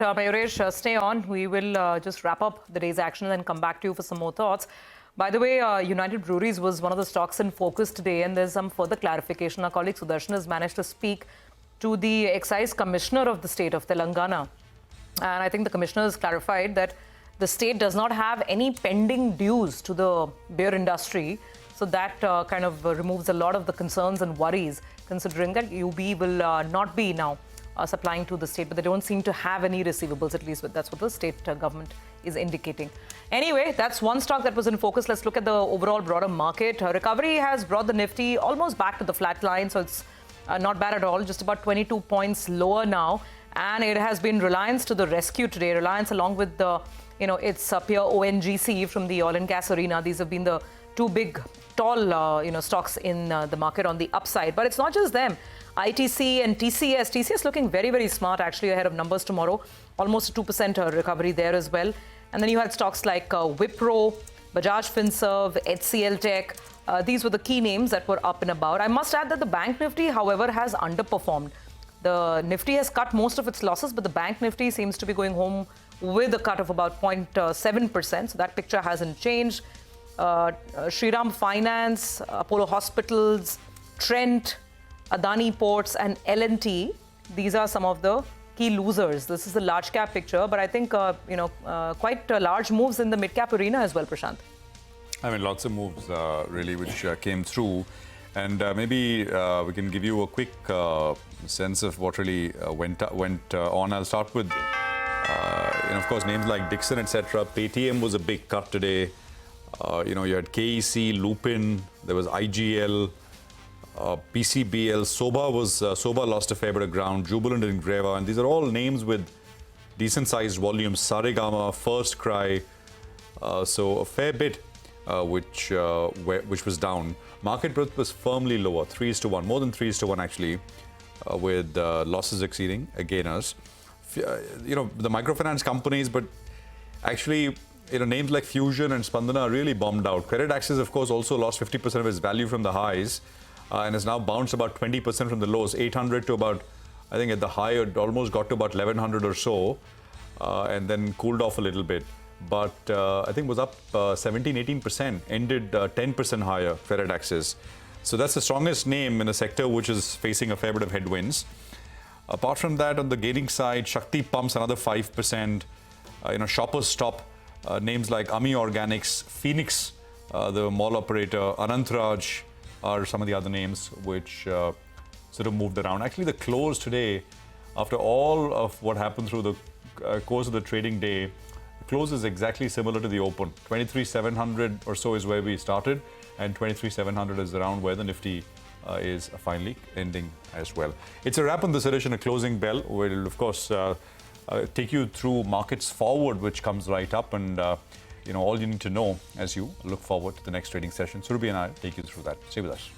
Mayuresh, stay on. We will just wrap up the day's action and then come back to you for some more thoughts. By the way, United Breweries was one of the stocks in focus today, and there's some further clarification. Our colleague Sudarshan has managed to speak to the excise commissioner of the state of Telangana. And I think the commissioner has clarified that the state does not have any pending dues to the beer industry. So that kind of removes a lot of the concerns and worries, considering that UB will not be now supplying to the state, but they don't seem to have any receivables, at least that's what the state government is indicating. Anyway, that's one stock that was in focus. Let's look at the overall broader market. Recovery has brought the Nifty almost back to the flat line, so it's not bad at all, just about 22 points lower now. And it has been Reliance to the rescue today. Reliance, along with the, its peer ONGC from the oil and gas arena. These have been the two big, tall, stocks in the market on the upside. But it's not just them. ITC and TCS. TCS looking very, very smart, actually, ahead of numbers tomorrow. Almost a 2% recovery there as well. And then you had stocks like Wipro, Bajaj Finserv, HCL Tech. These were the key names that were up and about. I must add that the Bank Nifty, however, has underperformed. The Nifty has cut most of its losses, but the Bank Nifty seems to be going home with a cut of about 0.7%. So that picture hasn't changed. Shriram Finance, Apollo Hospitals, Trent, Adani Ports and L&T, these are some of the key losers. This is the large cap picture, but I think, quite large moves in the mid cap arena as well, Prashant. I mean, lots of moves really which came through. And maybe we can give you a quick sense of what really went on. I'll start with, of course, names like Dixon, etc. Paytm was a big cut today. You had KEC, Lupin, there was IGL, PCBL, Soba lost a fair bit of ground, Jubilant and Greva, and these are all names with decent-sized volumes. Saregama, First Cry, so a fair bit which was down. Market breadth was firmly lower, 3:1, more than 3:1 actually, with losses exceeding gainers. The microfinance companies, but actually, names like Fusion and Spandana are really bombed out. Credit Access, of course, also lost 50% of its value from the highs. And has now bounced about 20% from the lows, 800 to about, I think at the high, it almost got to about 1100 or so, and then cooled off a little bit. But I think was up 17-18%, ended 10% higher, Credit Access. So that's the strongest name in a sector which is facing a fair bit of headwinds. Apart from that, on the gaining side, Shakti Pumps another 5%. Shoppers Stop, names like Ami Organics, Phoenix, the mall operator, Anantraj, are some of the other names which sort of moved around. Actually, the close today, after all of what happened through the course of the trading day, the close is exactly similar to the open. 23,700 or so is where we started, and 23,700 is around where the Nifty is finally ending as well. It's a wrap on this edition, a closing bell. We'll, of course, take you through markets forward, which comes right up, and all you need to know as you look forward to the next trading session. Surabhi and I take you through that. Stay with us.